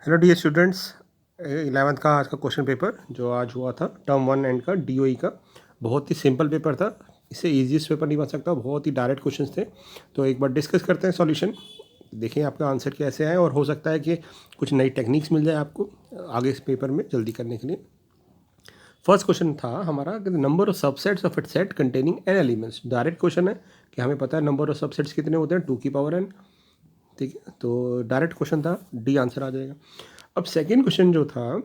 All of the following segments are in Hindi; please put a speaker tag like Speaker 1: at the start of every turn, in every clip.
Speaker 1: हेलो डियर स्टूडेंट्स, 11th का आज का क्वेश्चन पेपर जो आज हुआ था टर्म 1 एंड का डीओई का, बहुत ही सिंपल पेपर था। इससे इजीएस्ट पेपर नहीं बन सकता, बहुत ही डायरेक्ट क्वेश्चंस थे। तो एक बार डिस्कस करते हैं सॉल्यूशन, देखें आपका आंसर कैसे आए और हो सकता है कि कुछ नई टेक्निक्स मिल जाए आपको आगे इस पेपर में जल्दी करने के लिए। फर्स्ट क्वेश्चन था हमारा कि number of subsets of it set containing N elements. Direct question है कि हमें पता है नंबर ऑफ सबसेट्स कितने होते हैं, 2 की पावर n। ठीक है, तो डायरेक्ट क्वेश्चन था, डी आंसर आ जाएगा। अब सेकेंड क्वेश्चन जो था,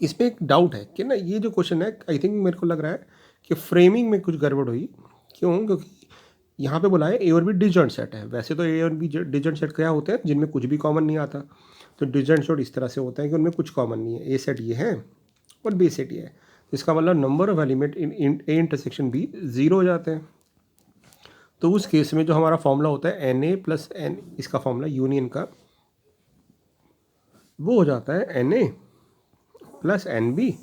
Speaker 1: इसमें एक डाउट है कि ना ये जो क्वेश्चन है, आई थिंक मेरे को लग रहा है कि फ्रेमिंग में कुछ गड़बड़ हुई। क्यों? क्योंकि यहाँ पे बोला है ए और बी डिसजॉइंट सेट है। वैसे तो ए और बी डिसजॉइंट सेट क्या होते हैं, जिनमें कुछ भी कॉमन नहीं आता। तो डिसजॉइंट सेट इस तरह से होता है कि उनमें कुछ कॉमन नहीं है। ए सेट ये है और बी सेट ये है। तो इसका मतलब number of element in A intersection B 0 हो जाते हैं। तो उस केस में जो हमारा फॉर्मूला होता है एन ए प्लस एन, इसका फॉर्मूला यूनियन का, वो हो जाता है n A plus n B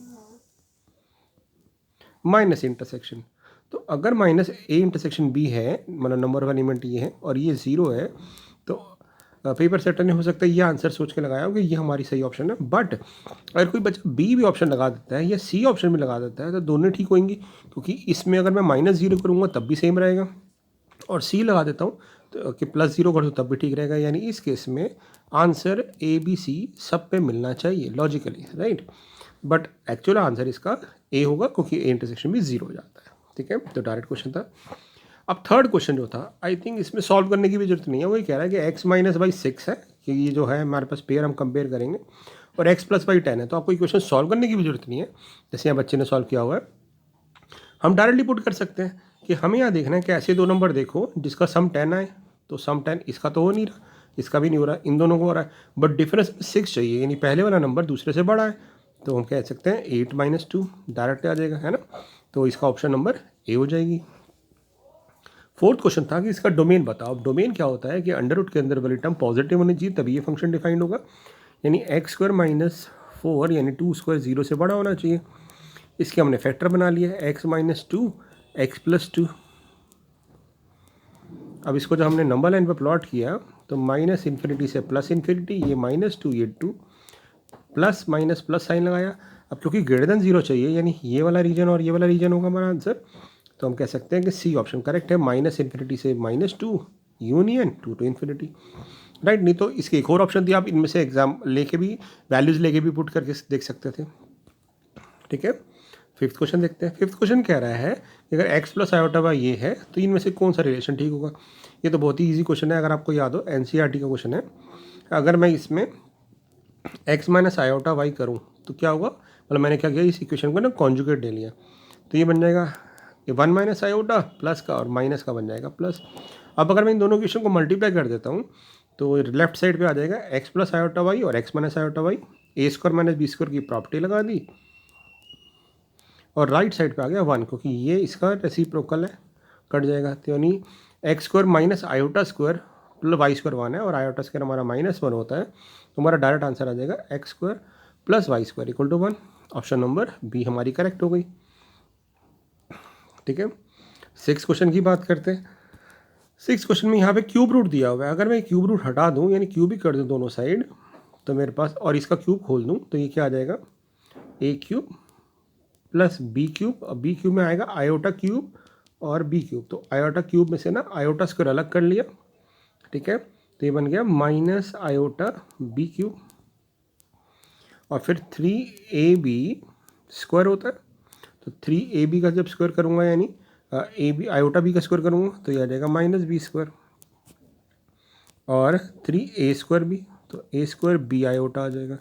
Speaker 1: minus intersection. तो अगर माइनस ए इंटरसेक्शन बी है, मतलब नंबर ऑफ एलिमेंट ये है और ये 0 है, तो पेपर सेटर ने हो सकता है ये आंसर सोच के लगाया हो कि ये हमारी सही ऑप्शन है। बट अगर कोई बच्चा बी भी ऑप्शन लगा देता है या सी ऑप्शन भी लगा देता है तो दोनों ठीक होंगी, क्योंकि इसमें अगर मैं -0 करूँगा तब भी सेम रहेगा और सी लगा देता हूँ तो कि +0 कर दूँ तब भी ठीक रहेगा। यानी इस केस में आंसर ए बी सी सब पे मिलना चाहिए logically, right. But actual answer इसका ए होगा, क्योंकि ए इंटरसेक्शन भी 0 हो जाता है। ठीक है, तो डायरेक्ट क्वेश्चन था। अब थर्ड क्वेश्चन जो था, आई थिंक इसमें सॉल्व करने की भी जरूरत नहीं है। वही कह रहा है कि x माइनस बाई 6 है, कि ये जो है हमारे पास पेयर हम कंपेयर करेंगे, और x प्लस बाई 10 है। तो आपको ये क्वेश्चन सॉल्व करने की भी जरूरत नहीं है, जैसे यहाँ बच्चे ने सॉल्व किया हुआ है। हम डायरेक्टली पुट कर सकते हैं कि हमें यहाँ देखना है कि ऐसे दो नंबर देखो जिसका सम 10 आए। तो सम 10 इसका तो हो नहीं रहा, इसका भी नहीं हो रहा, इन दोनों को हो रहा है, बट डिफरेंस 6 चाहिए, यानी पहले वाला नंबर दूसरे से बड़ा है। तो हम कह सकते हैं 8 - 2 डायरेक्ट आ जाएगा, है ना। तो इसका ऑप्शन नंबर ए हो जाएगी। फोर्थ क्वेश्चन था कि इसका डोमेन बताओ। अब डोमेन क्या होता है कि अंडर रूट के अंदर वाली टर्म पॉजिटिव होनी चाहिए, तभी ये फंक्शन डिफाइंड होगा। यानी x² - 4 यानी 2² 0 से बड़ा होना चाहिए। इसके हमने फैक्टर बना लिया है, x - 2 x + 2। अब इसको जब हमने नंबर लाइन पर प्लॉट किया तो -∞ से +∞, ये -2 ये 2, प्लस माइनस प्लस साइन लगाया। अब क्योंकि ग्रेटर देन 0 चाहिए, यानी ये वाला रीजन और ये वाला रीजन होगा हमारा आंसर, तो हम कह सकते हैं कि सी ऑप्शन करेक्ट है। -∞ से -2 यूनियन 2 to ∞, राइट। नहीं तो इसके एक और ऑप्शन थी, आप इनमें से एग्जाम लेके भी वैल्यूज लेके भी पुट करके देख सकते थे। ठीक है, फिफ्थ क्वेश्चन देखते हैं। फिफ्थ क्वेश्चन कह रहा है कि अगर x + i ये है तो इनमें से कौन सा रिलेशन ठीक होगा। ये तो बहुत ही ईजी क्वेश्चन है, अगर आपको याद हो NCERT का क्वेश्चन है। अगर मैं इसमें x - i करूँ तो क्या होगा, मतलब मैंने क्या किया, इस इक्वेशन को ना कॉन्जुगेट ले लिया, तो ये बन जाएगा ये 1 - i प्लस का और माइनस का बन जाएगा प्लस। अब अगर मैं इन दोनों इक्वेशन को मल्टीप्लाई कर देता हूँ तो लेफ्ट साइड पे आ जाएगा x + i और x - i, a² - b² की प्रॉपर्टी लगा दी, और राइट साइड पे आ गया 1, क्योंकि ये इसका रेसिप्रोकल है, कट जाएगा। तो यानी x² - i² प्लस y² 1 है और i² हमारा -1 होता है, तो हमारा डायरेक्ट आंसर आ जाएगा x² + y² = 1। Option number B हमारी करेक्ट हो गई। ठीक है, 6 क्वेश्चन की बात करते हैं। 6 क्वेश्चन में यहाँ पे क्यूब रूट दिया हुआ है। अगर मैं क्यूब रूट हटा दूँ, यानी क्यूब ही कर दूँ दोनों साइड, तो मेरे पास, और इसका क्यूब खोल दूँ, तो ये क्या आ जाएगा, a³ + b³। अब b³ में आएगा i³ और b³, तो i³ में से ना i² अलग कर लिया। ठीक है, तो ये बन गया -i⁻b³, और फिर 3ab² होता है, तो 3ab का जब स्क्वायर करूँगा, यानी i⁻b का स्क्वायर करूँगा, तो ये आ जाएगा -b², और 3a² भी, तो a² b आ जाएगा।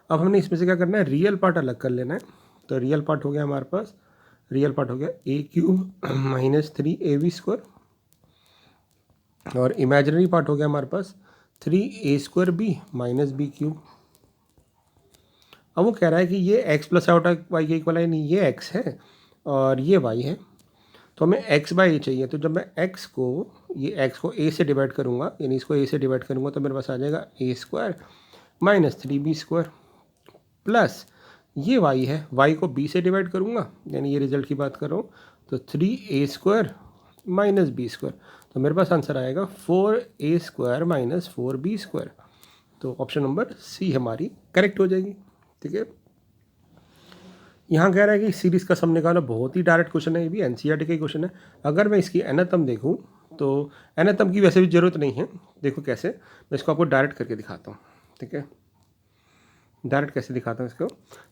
Speaker 1: अब हमने इसमें से क्या करना है, रियल पार्ट अलग कर लेना है। तो रियल पार्ट हो गया हमारे पास, रियल पार्ट हो गया a³ - 3ab², और इमेजिनरी पार्ट हो गया हमारे पास 3a² b - b³। अब वो कह रहा है कि ये x + i के इक्वल है, नहीं ये x है और ये y है, तो हमें x/a चाहिए। तो जब मैं x को a से डिवाइड करूँगा, यानी इसको a से डिवाइड करूँगा, तो मेरे पास आ जाएगा a² - 3b² प्लस ये y है, y को b से डिवाइड करूँगा, यानी ये रिजल्ट की बात कर रहा हूँ, तो 3a² - b²। तो मेरे पास आंसर आएगा 4a² - 4b²। तो ऑप्शन नंबर सी हमारी करेक्ट हो जाएगी। ठीक है, यहाँ कह रहा है कि सीरीज़ का सम निकालो, बहुत ही डायरेक्ट क्वेश्चन है, ये भी एनसीईआरटी का ही क्वेश्चन है। अगर मैं इसकी एनाथम देखूँ तो एनाथम की वैसे भी ज़रूरत नहीं है। देखो कैसे, मैं इसको आपको डायरेक्ट करके दिखाता हूँ। ठीक है, डायरेक्ट कैसे दिखाता हूँ इसको।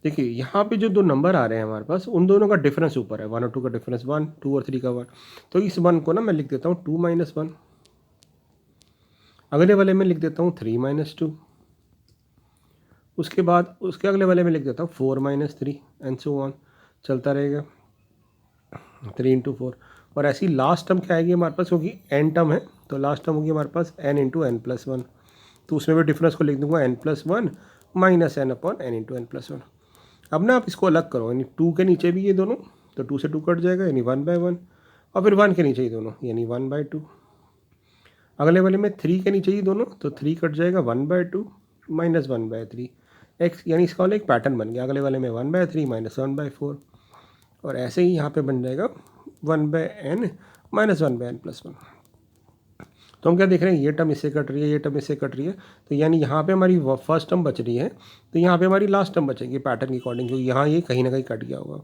Speaker 1: देखिए यहाँ पे जो दो नंबर आ रहे हैं हमारे पास, उन दोनों का डिफरेंस ऊपर है, 1 और 2 का डिफरेंस 1, 2 और 3 का 1। तो इस 1 को ना मैं लिख देता हूँ 2 माइनस 1, अगले वाले में लिख देता हूँ 3 माइनस 2, उसके बाद उसके अगले वाले में लिख देता हूँ 4 माइनस 3 एंड सो ऑन, चलता रहेगा 3 इंटू 4। और ऐसी लास्ट टर्म क्या आएगी हमारे पास, क्योंकि एन टर्म है तो लास्ट टर्म होगी हमारे पास एन इंटू एन प्लस 1। तो उसमें भी डिफरेंस को लिख दूंगा n plus 1 minus n upon n into n plus 1। अब ना आप इसको अलग करो, यानी 2 के नीचे भी ये दोनों, तो 2 से 2 कट जाएगा यानी 1/1, और फिर 1 के नीचे ही दोनों यानी 1/2। अगले वाले में 3 के नीचे ही दोनों, तो 3 कट जाएगा 1/2 माइनस 1/3 एक्स, यानी इसका वाला एक पैटर्न बन गया। अगले वाले में 1/3 माइनस 1/4, और ऐसे ही यहाँ पे बन जाएगा 1/n माइनस 1/n प्लस 1। तो हम क्या देख रहे हैं, ये टर्म इससे कट रही है, ये टर्म इससे कट रही है, तो यानी यहाँ पे हमारी फर्स्ट टर्म बच रही है, तो यहाँ पे हमारी लास्ट टर्म बचेगी पैटर्न के अकॉर्डिंग, क्योंकि यहाँ ये कहीं ना कहीं कट गया होगा।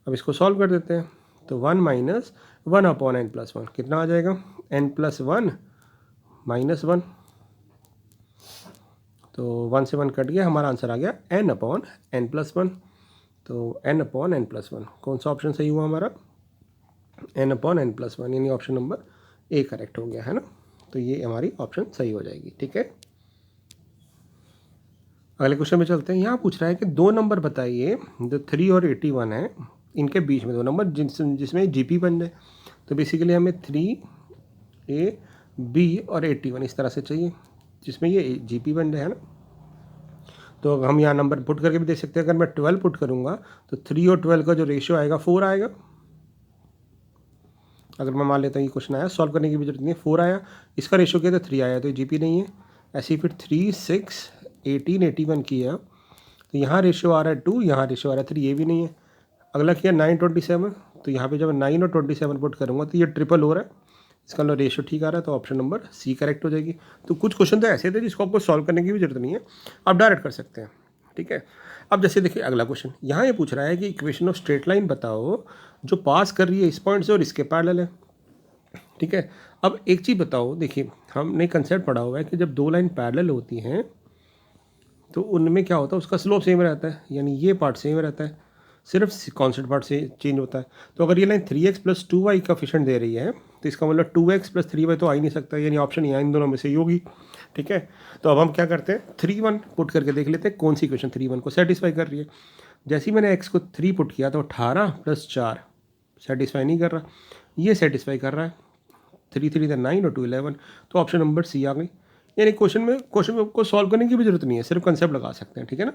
Speaker 1: अब इसको सॉल्व कर देते हैं, तो 1 माइनस 1 अपॉन n प्लस 1 कितना आ जाएगा, n प्लस 1 माइनस 1, तो 1 से 1 कट गया, हमारा आंसर आ गया n अपॉन n प्लस 1। तो n अपॉन n प्लस 1, कौन सा ऑप्शन सही हुआ हमारा, n अपॉन n प्लस 1, यानी ऑप्शन नंबर ए करेक्ट हो गया है ना। तो ये हमारी ऑप्शन सही हो जाएगी। ठीक है, अगले क्वेश्चन में चलते हैं। यहाँ पूछ रहा है कि दो नंबर बताइए जो 3 और 81 है, इनके बीच में दो नंबर जिसमें जीपी बन जाए। तो बेसिकली हमें 3AB और 81 इस तरह से चाहिए जिसमें ये जीपी बन जाए, है ना। तो हम यहाँ नंबर पुट करके भी देख सकते हैं। अगर मैं 12 पुट करूँगा तो 3 और 12 का जो रेशियो आएगा 4 आएगा। अगर मैं मान लेता हूँ ये क्वेश्चन आया, सॉल्व करने की भी जरूरत नहीं है, 4 आया, इसका रेशियो क्या था 3 आया, तो जीपी नहीं है। ऐसे ही फिर 3, 6, 18, 81 किया, तो यहाँ रेशियो आ रहा है 2, यहाँ रेशियो आ रहा है 3, ये भी नहीं है। अगला किया 9, 27, तो यहाँ पे जब 9 और 27 पुट करूँगा तो ये ट्रिपल हो रहा है, इसका रेशियो ठीक आ रहा है, तो ऑप्शन नंबर सी करेक्ट हो जाएगी। तो कुछ क्वेश्चन तो ऐसे थे जिसको आपको सॉल्व करने की भी जरूरत नहीं है, आप डायरेक्ट कर सकते हैं। ठीक है, अब जैसे देखिए अगला क्वेश्चन, यहाँ ये पूछ रहा है कि इक्वेशन ऑफ स्ट्रेट लाइन बताओ जो पास कर रही है इस पॉइंट से और इसके पैरेलल है। ठीक है, अब एक चीज़ बताओ, देखिए हमने कंसेप्ट पढ़ा हुआ है कि जब दो लाइन पैरेलल होती हैं तो उनमें क्या होता है, उसका स्लोप सेम रहता है, यानी ये पार्ट सेम रहता है, सिर्फ कॉन्स्टेंट पार्ट से चेंज होता है। तो अगर ये लाइन 3x + 2y का कोएफिशिएंट दे रही है तो इसका मतलब 2x + 3y तो आ ही नहीं सकता, यानी ऑप्शन यहाँ इन दोनों में से ही होगी। ठीक है, तो अब हम क्या करते हैं, 3-1 पुट करके देख लेते हैं कौन सी इक्वेशन 3-1 को सेटिस्फाई कर रही है। जैसे ही मैंने x को 3 पुट किया तो 18 + 4 सेटिस्फाई नहीं कर रहा, ये सेटिस्फाई कर रहा है, 3 3 = 9 और 2 11, तो ऑप्शन नंबर सी आ गई। यानी क्वेश्चन को सॉल्व करने की भी जरूरत नहीं है, सिर्फ कंसेप्ट लगा सकते हैं। ठीक है ना,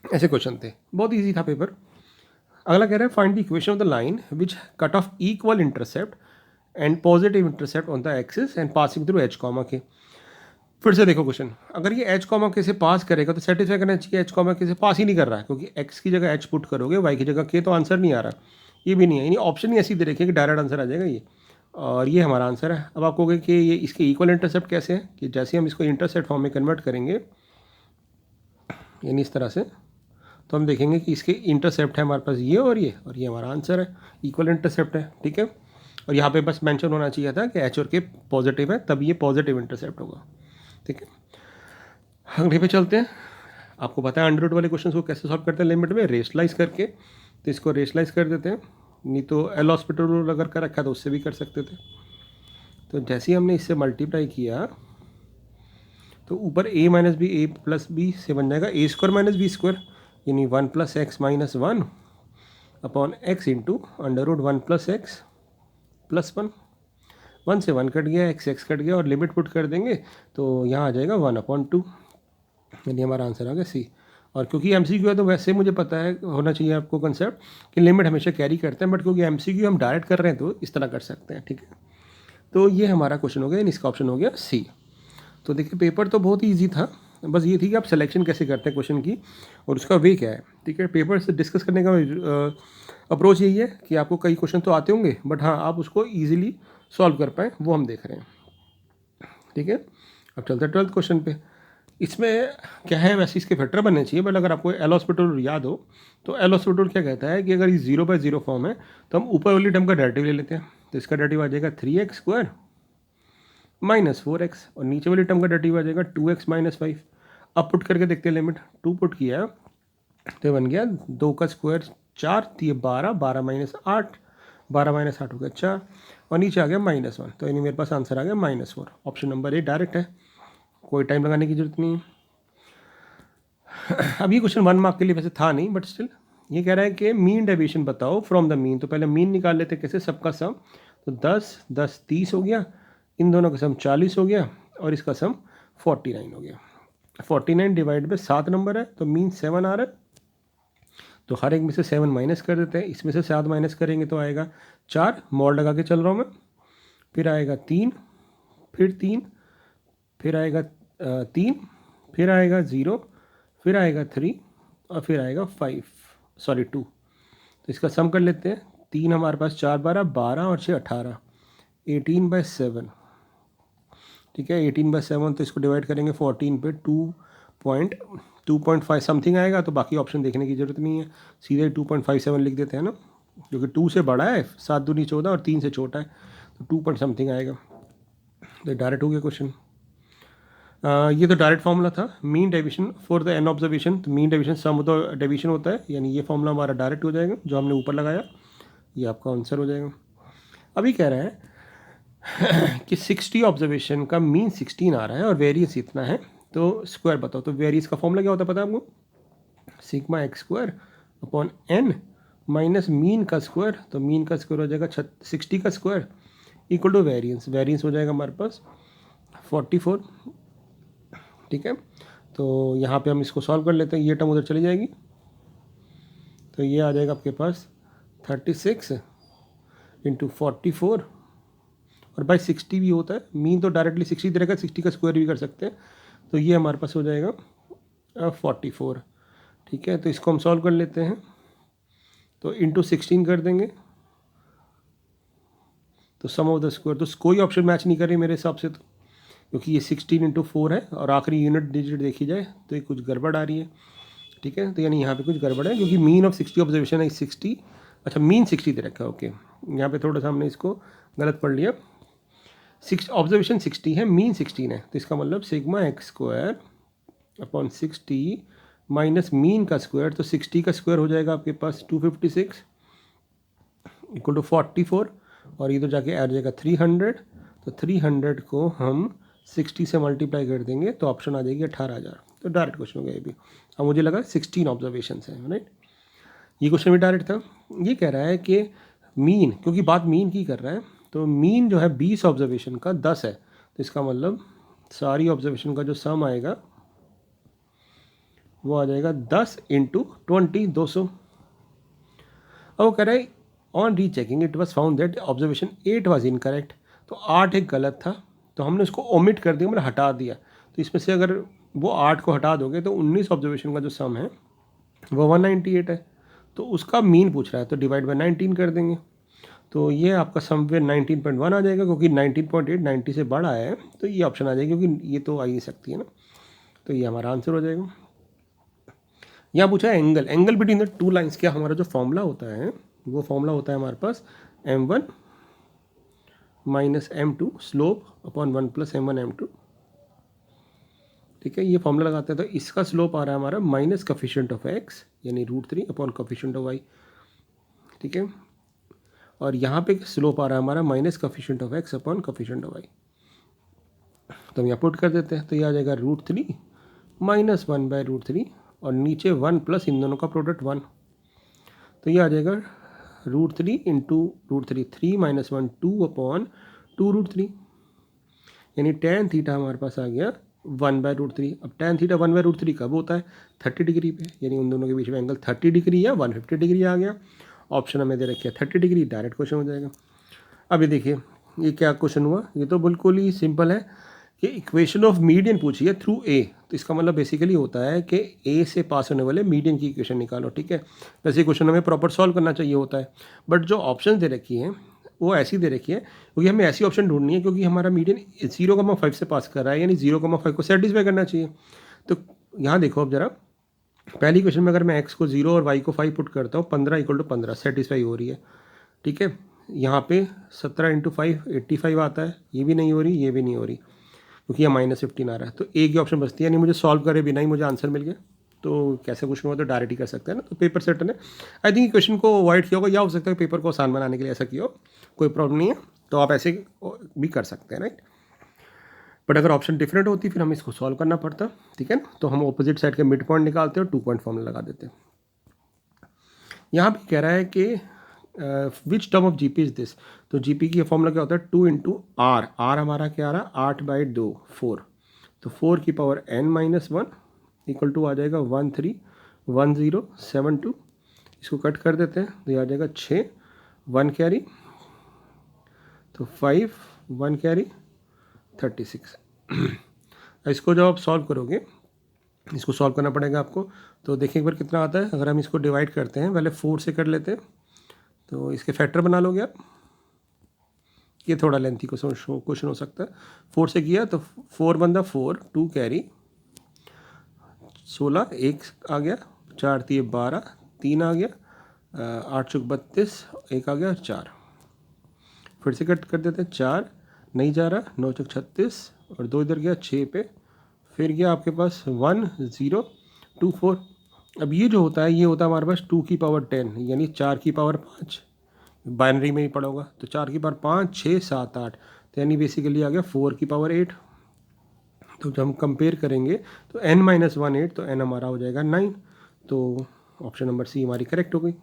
Speaker 1: ऐसे क्वेश्चन थे, बहुत इजी था पेपर। अगला कह रहा है find the equation of the line which cut off equal intercept and positive intercept on the axis and passing through h, के। फिर से देखो क्वेश्चन, अगर ये h, के से पास करेगा तो सेटिस्फाई करना चाहिए, h, के से पास ही नहीं कर रहा है, क्योंकि x की जगह h पुट करोगे, y की जगह k, तो आंसर नहीं आ रहा, ये भी नहीं है, यानी ऑप्शन ही ऐसी दे रखी है कि डायरेक्ट आंसर आ जाएगा ये, और ये हमारा आंसर है। अब आप कहोगे कि ये इसके इक्वल इंटरसेप्ट कैसे है, कि जैसे हम इसको इंटरसेप्ट फॉर्म में कन्वर्ट करेंगे यानी इस तरह से, तो हम देखेंगे कि इसके इंटरसेप्ट है हमारे पास ये और ये हमारा आंसर है, इक्वल इंटरसेप्ट है। ठीक है, और यहाँ पे बस मेंशन होना चाहिए था कि h और k पॉजिटिव है, तब ये पॉजिटिव इंटरसेप्ट होगा। ठीक है, अगले पे चलते हैं। आपको पता है अंडर रूट वाले क्वेश्चन को कैसे सॉल्व करते हैं, लिमिट में रेशलाइज करके, तो इसको रेशलाइज कर देते हैं, नहीं तो एल हॉस्पिटल रूल अगर कर रखा है तो उससे भी कर सकते थे। तो जैसे ही हमने इससे मल्टीप्लाई किया तो ऊपर a - b a + b से बन जाएगा a² - b², यानी 1 + x - 1 upon x into √1 + x + 1। 1 से 1 कट गया, x कट गया, और लिमिट पुट कर देंगे तो यहाँ आ जाएगा 1/2, यानी हमारा आंसर आ गया सी। और क्योंकि MCQ है तो वैसे मुझे पता है, होना चाहिए आपको कंसेप्ट कि लिमिट हमेशा कैरी करते हैं, बट क्योंकि MCQ हम डायरेक्ट कर रहे हैं तो इस तरह कर सकते हैं। ठीक है, तो ये हमारा क्वेश्चन हो गया, इसका ऑप्शन हो गया सी। तो देखिए पेपर तो बहुत ही ईजी था, बस ये थी कि आप सिलेक्शन कैसे करते हैं क्वेश्चन की और उसका वे क्या है। ठीक है, पेपर से डिस्कस करने का अप्रोच यही है कि आपको कई क्वेश्चन तो आते होंगे, बट हाँ आप उसको ईजिली सॉल्व कर पाएँ, वो हम देख रहे हैं। ठीक है, अब चलते हैं 12th क्वेश्चन पे। इसमें क्या है, वैसे इसके फैक्टर बनने चाहिए, बट अगर आपको एल हॉस्पिटल याद हो तो एल हॉस्पिटल क्या कहता है कि अगर ये 0/0 फॉर्म है तो हम ऊपर वाली टर्म का डेरिवेटिव ले लेते हैं। तो इसका डेरिवेटिव आ जाएगा 3x² माइनस 4x, और नीचे वाली टर्म का डेरिवेटिव आ जाएगा 2x माइनस 5। अब पुट करके देखते हैं, लिमिट 2 पुट किया तो बन गया 2 का स्क्वायर 4, तो ये 12, 12 माइनस 8, 12 माइनस 8 हो गया 4, और नीचे आ गया -1। तो यानी मेरे पास आंसर आ गया -4। ऑप्शन नंबर ए डायरेक्ट है, कोई टाइम लगाने की जरूरत नहीं है। अब ये क्वेश्चन 1 मार्क के लिए वैसे था नहीं, बट स्टिल ये कह रहा है कि मीन डेविएशन बताओ फ्रॉम द मीन। तो पहले मीन निकाल लेते कैसे, सबका सम। तो 10 10 30 हो गया, इन दोनों का सम 40 हो गया, और इसका सम 49 हो गया। 49 डिवाइड बाई 7 नंबर है तो मीन 7 आ रहा है। तो हर एक में से 7 माइनस कर देते हैं, इसमें से 7 माइनस करेंगे तो आएगा 4, मॉड लगा के चल रहा हूँ मैं। फिर आएगा 3, फिर 3, फिर आएगा 3, फिर आएगा 0, फिर आएगा 3, और फिर आएगा 2। तो इसका सम कर लेते हैं। 3 हमारे पास 4 12, 12 और 6 18, 18/7। ठीक है, 18/7। तो इसको डिवाइड करेंगे 14 पे, 2.5 समथिंग आएगा। तो बाकी ऑप्शन देखने की ज़रूरत नहीं है, सीधे 2.57 लिख देते हैं ना, क्योंकि 2 से बड़ा है, 7 दूनी 14 और 3 से छोटा है, तो 2 पॉइंट समथिंग आएगा। तो डायरेक्ट हो गया क्वेश्चन। ये तो डायरेक्ट फॉर्मूला था, mean deviation for the N observation. तो mean deviation sum of the deviation होता है, यानी ये फॉर्मूला हमारा डायरेक्ट हो जाएगा, जो हमने ऊपर लगाया ये आपका आंसर हो जाएगा। अभी कह रहा है कि 60 ऑब्जर्वेशन का मीन 16 आ रहा है और वेरियंस इतना है, तो स्क्वायर बताओ। तो वेरियंस का फॉर्मूला क्या होता है पता है आपको, sigma x² upon n minus mean का स्क्वायर। तो मीन का स्क्वायर हो जाएगा 60 का square equal to variance. Variance हो जाएगा हमारे पास 44। ठीक है, तो यहाँ पे हम इसको सॉल्व कर लेते हैं, ये टर्म उधर चली जाएगी, तो ये आ जाएगा आपके पास 36 इंटू 44, और बाई 60 भी होता है। मीन तो डायरेक्टली 60 दे रहेगा, 60 का स्क्वायर भी कर सकते हैं, तो ये हमारे पास हो जाएगा 44। ठीक है, तो इसको हम सॉल्व कर लेते हैं, तो इंटू 16 कर देंगे, तो सम ऑफ द स्क्वायर। तो कोई ऑप्शन मैच नहीं कर रही मेरे हिसाब से, तो क्योंकि ये 16 इंटू 4 है और आखिरी यूनिट डिजिट देखी जाए तो ये कुछ गड़बड़ आ रही है। ठीक है, तो यानी यहाँ पे कुछ गड़बड़ है, क्योंकि मीन ऑफ 60 ऑब्जर्वेशन है 60। अच्छा, मीन 60 दे रखा है, ओके, यहाँ पे थोड़ा सा हमने इसको गलत पढ़ लिया। 6 ऑब्जर्वेशन 60 है, मीन 16 है, तो इसका मतलब sigma x² upon 60 minus mean का स्क्वायर। तो 60 का स्क्वायर हो जाएगा आपके पास 256 इक्वल टू 44, और इधर जाके ऐड हो जाएगा 300। तो 300 को हम 60 से मल्टीप्लाई कर देंगे तो ऑप्शन आ जाएगी 18,000। तो डायरेक्ट क्वेश्चन हो गया ये भी। अब मुझे लगा 16 ऑब्जर्वेशन है, राइट। ये क्वेश्चन भी डायरेक्ट था। ये कह रहा है कि मीन, क्योंकि बात मीन की कर रहा है, तो मीन जो है 20 ऑब्जर्वेशन का 10 है, तो इसका मतलब सारी ऑब्जर्वेशन का जो सम आएगा वो आ जाएगा 10 इंटू 20, 200। अब वो कह रहा है on rechecking it was found that observation 8 was incorrect. तो 8 एक गलत था, तो हमने उसको ओमिट कर दिया, मतलब हटा दिया। तो इसमें से अगर वो 8 को हटा दोगे तो 19 ऑब्जर्वेशन का जो सम है वो 198 है, तो उसका मीन पूछ रहा है, तो डिवाइड बाई 19 कर देंगे, तो ये आपका समवेयर 19.1 आ जाएगा, क्योंकि 19.8 90 से बड़ा है, तो ये ऑप्शन आ जाएगा, क्योंकि ये तो आ ही सकती है ना, तो ये हमारा आंसर हो जाएगा। यहाँ पूछा है angle, angle between the two lines. क्या हमारा जो फॉर्मूला होता है वो फॉर्मूला होता है हमारे पास m1 minus m2 slope upon 1 plus m1 m2। ठीक है, ये फॉर्मूला लगाते हैं, तो इसका स्लोप आ रहा है हमारा माइनस कोफिशिएंट ऑफ x यानी √3 अपॉन कोफिशिएंट ऑफ y। ठीक है, और यहाँ पे स्लोप आ रहा है हमारा minus coefficient of x upon coefficient of y। तो हम यहाँ पुट कर देते हैं, तो ये आ जाएगा √3 माइनस 1/√3, और नीचे 1 प्लस इन दोनों का प्रोडक्ट 1, तो ये आ जाएगा √3 इंटू √3 3 माइनस 1 2 अपॉन 2√3, यानी tan थीटा हमारे पास आ गया 1/√3। अब tan थीटा 1/√3 कब होता है, 30 डिग्री पे, यानी उन दोनों के बीच में एंगल 30 डिग्री या 150 डिग्री आ गया। ऑप्शन हमें दे रखे 30 डिग्री, डायरेक्ट क्वेश्चन हो जाएगा। अब ये देखिए ये क्या क्वेश्चन हुआ, ये तो बिल्कुल ही सिंपल है कि इक्वेशन ऑफ मीडियन पूछी है थ्रू ए। तो इसका मतलब बेसिकली होता है कि ए से पास होने वाले मीडियन की इक्वेशन निकालो। ठीक है, वैसे क्वेश्चन हमें प्रॉपर सॉल्व करना चाहिए होता है, बट जो ऑप्शन दे रखी हैं वो ऐसी दे रखी है क्योंकि हमें ऐसी ऑप्शन ढूंढनी है, क्योंकि हमारा मीडियन 0,5 से पास कर रहा है, यानी 0,5 को सेटिस्फाई करना चाहिए। तो यहाँ देखो अब जरा, पहली क्वेश्चन में अगर मैं x को 0 और y को 5 पुट करता हूँ, 15 = 15 सेटिस्फाई हो रही है, ठीक है। यहाँ पे 17 × 5 85 आता है, ये भी नहीं हो रही, ये भी नहीं हो रही, क्योंकि यहाँ -15 आ रहा है। तो एक ही ऑप्शन बचती है, यानी मुझे सॉल्व करे बिना ही मुझे आंसर मिल गया। तो कैसे क्वेश्चन हुआ तो डायरेक्ट ही कर सकते हैं ना। तो पेपर सेटर ने आई थिंक क्वेश्चन को अवॉइड किया होगा, या हो सकता है पेपर को आसान बनाने के लिए ऐसा किया हो, कोई प्रॉब्लम नहीं है। तो आप ऐसे भी कर सकते हैं, राइट। बट अगर ऑप्शन डिफरेंट होती फिर हमें इसको सॉल्व करना पड़ता, ठीक है ना। तो हम ऑपोजिट साइड के मिड पॉइंट निकालते हैं और 2 पॉइंट फॉर्मूला लगा देते हैं। यहाँ भी कह रहा है कि which term of GP is this. तो जीपी की फॉर्मूला क्या होता है, 2 × r। r हमारा क्या आ रहा है, 8/2 4। तो 4 की पावर n-1 = आ जाएगा 131072। इसको कट कर देते हैं तो ये आ जाएगा 6 1 कैरी, तो 5 1 कैरी 36। इसको जब आप सॉल्व करोगे, इसको सॉल्व करना पड़ेगा आपको। तो देखिए एक बार कितना आता है। अगर हम इसको डिवाइड करते हैं, पहले 4 से कर लेते हैं, तो इसके फैक्टर बना लोगे आप। ये थोड़ा लेंथी क्वेश्चन हो सकता है। 4 से किया तो 4 × 4 2 कैरी 16 1 आ गया, 4 × 3 12 3 आ गया, 8 × 32 1 आ गया 4। फिर से कट कर देते हैं, 4 नहीं जा रहा, 9 × 36 और 2 इधर गया 6 पे, फिर गया आपके पास 1 0 2 4। अब ये जो होता है ये होता है हमारे पास 2 की पावर 10, यानी 4 की पावर 5, बाइनरी में ही पड़ा होगा। तो 4 की पावर 5 6 7 8, तो यानी बेसिकली आ गया 4 की पावर 8। तो जब हम कंपेयर करेंगे तो n-1 8, तो n हमारा हो जाएगा 9। तो ऑप्शन नंबर सी हमारी करेक्ट हो गई।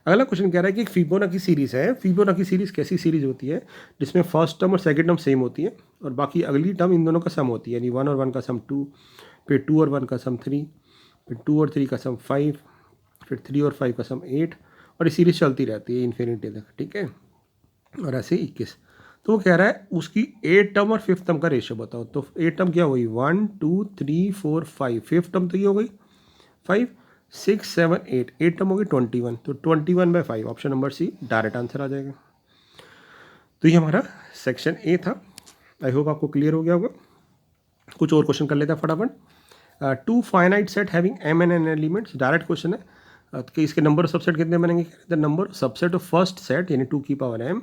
Speaker 1: अगला क्वेश्चन कह रहा है कि एक फिबोनाची सीरीज़ है। फिबोनाची सीरीज़ कैसी सीरीज़ होती है, जिसमें फर्स्ट टर्म और सेकंड टर्म सेम होती है और बाकी अगली टर्म इन दोनों का सम होती है, यानी 1 और 1 का सम 2, फिर 2 और 1 का सम 3, फिर 2 और 3 का सम 5, फिर 3 और 5 का सम 8, और ये सीरीज़ चलती रहती है इन्फिनिटी तक, ठीक है। और ऐसे 21। तो वो कह रहा है उसकी 8 टर्म और 5th टर्म का रेशियो बताओ। तो 8 टर्म क्या हुई, 1 2 3 4 5, 5th टर्म तो ये हो गई 5 6 7 8, 8 टर्म होगी 21, तो 21/5 option number C direct answer आ जाएगा। तो ये हमारा सेक्शन ए था। आई होप आपको क्लियर हो गया होगा। कुछ और क्वेश्चन कर लेते हैं फटाफट। 2 finite set having m and n elements, direct question है कि इसके नंबर ऑफ सबसेट कितने बनेंगे। The number of subset of first set यानी 2 की power m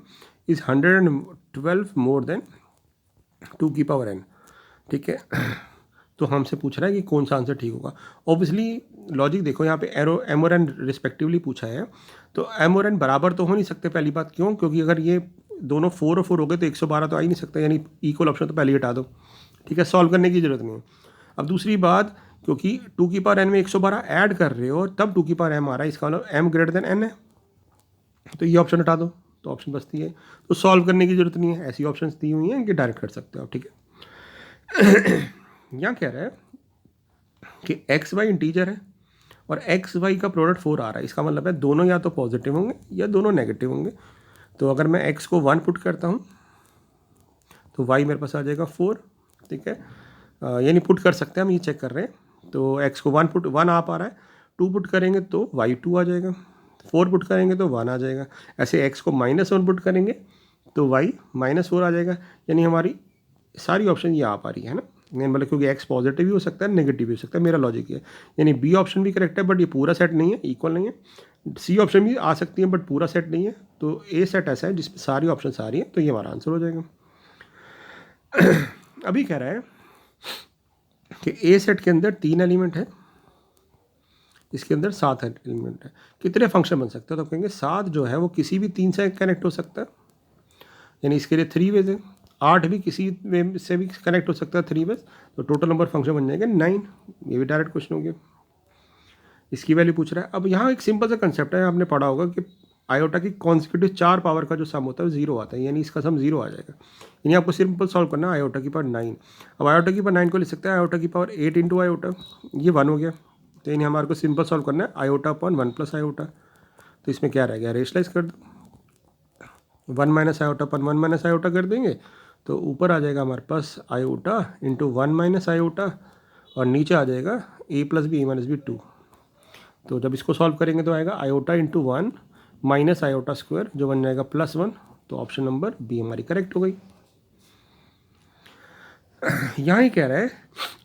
Speaker 1: is 112 more than 2 की पावर n, ठीक है। तो हमसे पूछ रहा है कि कौन सा आंसर ठीक होगा। ऑब्वियसली लॉजिक देखो, यहाँ पे m और n रिस्पेक्टिवली पूछा है, तो m और n बराबर तो हो नहीं सकते। पहली बात क्यों, क्योंकि अगर ये दोनों 4 और 4 हो गए तो 112 तो आ ही नहीं सकता, यानी इक्वल ऑप्शन तो पहले ही हटा दो, ठीक है, सॉल्व करने की जरूरत नहीं है। अब दूसरी बात, क्योंकि 2 की पावर n में 112 ऐड कर रहे हो तब 2 की पावर m आ रहा है, इसका मतलब m ग्रेटर देन n है, तो ये ऑप्शन हटा दो, तो ऑप्शन बचती है। तो सॉल्व करने की जरूरत नहीं है, ऐसी ऑप्शंस दी हुई हैं कि डायरेक्ट कर सकते हो आप, ठीक है। यहाँ कह रहा है कि एक्स वाई इंटीजर है और एक्स वाई का प्रोडक्ट 4 आ रहा है, इसका मतलब है दोनों या तो पॉजिटिव होंगे या दोनों नेगेटिव होंगे। तो अगर मैं एक्स को 1 पुट करता हूँ तो वाई मेरे पास आ जाएगा 4, ठीक है। यानी पुट कर सकते हैं हम, ये चेक कर रहे हैं। तो एक्स को 1 आ पा रहा है, 2 पुट करेंगे तो वाई 2 आ जाएगा, 4 पुट करेंगे तो 1 आ जाएगा। ऐसे एक्स को -1 पुट करेंगे तो वाई -4 आ जाएगा, यानी हमारी सारी ऑप्शन ये आ पा रही है ना, मतलब क्योंकि एक्स पॉजिटिव भी हो सकता है नेगेटिव भी हो सकता है, मेरा लॉजिक ये है। यानी बी ऑप्शन भी करेक्ट है, बट ये पूरा सेट नहीं है, इक्वल नहीं है। सी ऑप्शन भी आ सकती है बट पूरा सेट नहीं है। तो ए सेट ऐसा है जिसमें सारी ऑप्शन सारी हैं, तो ये हमारा आंसर हो जाएगा। अभी कह रहा है कि ए सेट के अंदर 3 एलिमेंट है, इसके अंदर 7 एलिमेंट है, कितने फंक्शन बन सकते हैं। तो कहेंगे 7 जो है वो किसी भी 3 से कनेक्ट हो सकता है, यानी इसके लिए 3 वेज है। 8 भी किसी वे से भी कनेक्ट हो सकता है 3 वेज, तो टोटल नंबर फंक्शन बन जाएगा 9। ये भी डायरेक्ट क्वेश्चन हो गया। इसकी वैल्यू पूछ रहा है। अब यहाँ एक सिंपल सा कंसेप्ट है, आपने पढ़ा होगा कि आयोटा की कॉन्सिक्यूटिव 4 पावर का जो सम होता है वो 0 आता है, यानी इसका सम 0 आ जाएगा। यानी आपको सिंपल सॉल्व करना है आयोटा की पावर 9। अब आयोटा की पावर 9 को लिख सकते हैं आयोटा की पावर 8 × आयोटा, ये 1 हो गया। तो यानी हमारे को सिंपल सॉल्व करना है आयोटा अपॉन 1 + आयोटा। तो इसमें क्या रह गया, रेशलाइज कर दो, 1 - आयोटा अपन 1 - आयोटा कर देंगे तो ऊपर आ जाएगा हमारे पास आयोटा इंटू 1 - आयोटा, और नीचे आ जाएगा a + b a - b 2। तो जब इसको सॉल्व करेंगे तो आएगा आयोटा इंटू 1 - आयोटा स्क्वायर, जो बन जाएगा +1। तो ऑप्शन नंबर बी हमारी करेक्ट हो गई। यहाँ ही कह रहा है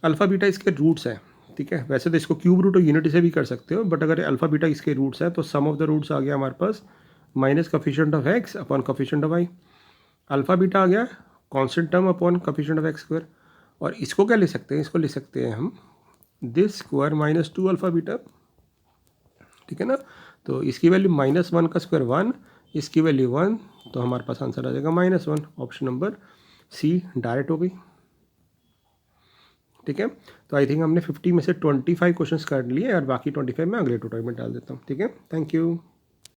Speaker 1: अल्फ़ा बीटा इसके रूट्स हैं, ठीक है। वैसे तो इसको क्यूब रूट और यूनिटी से भी कर सकते हो, बट अगर अल्फ़ा बीटा इसके रूट्स हैं तो सम ऑफ द रूट्स आ गया हमारे पास minus coefficient of X upon coefficient of Y. Alpha beta आ गया constant term upon coefficient of X square. और इसको क्या ले सकते हैं, इसको ले सकते हैं हम this square minus 2 alpha beta, ठीक है ना। तो इसकी वैल्यू -1 का स्क्वायर 1, इसकी वैल्यू 1, तो हमारे पास आंसर आ जाएगा -1। ऑप्शन नंबर सी डायरेक्ट हो गई, ठीक है। तो आई थिंक हमने 50 में से 25 क्वेश्चंस कर लिए और बाकी 25 मैं अगले ट्यूटोरियल में डाल देता हूँ, ठीक है। Thank you.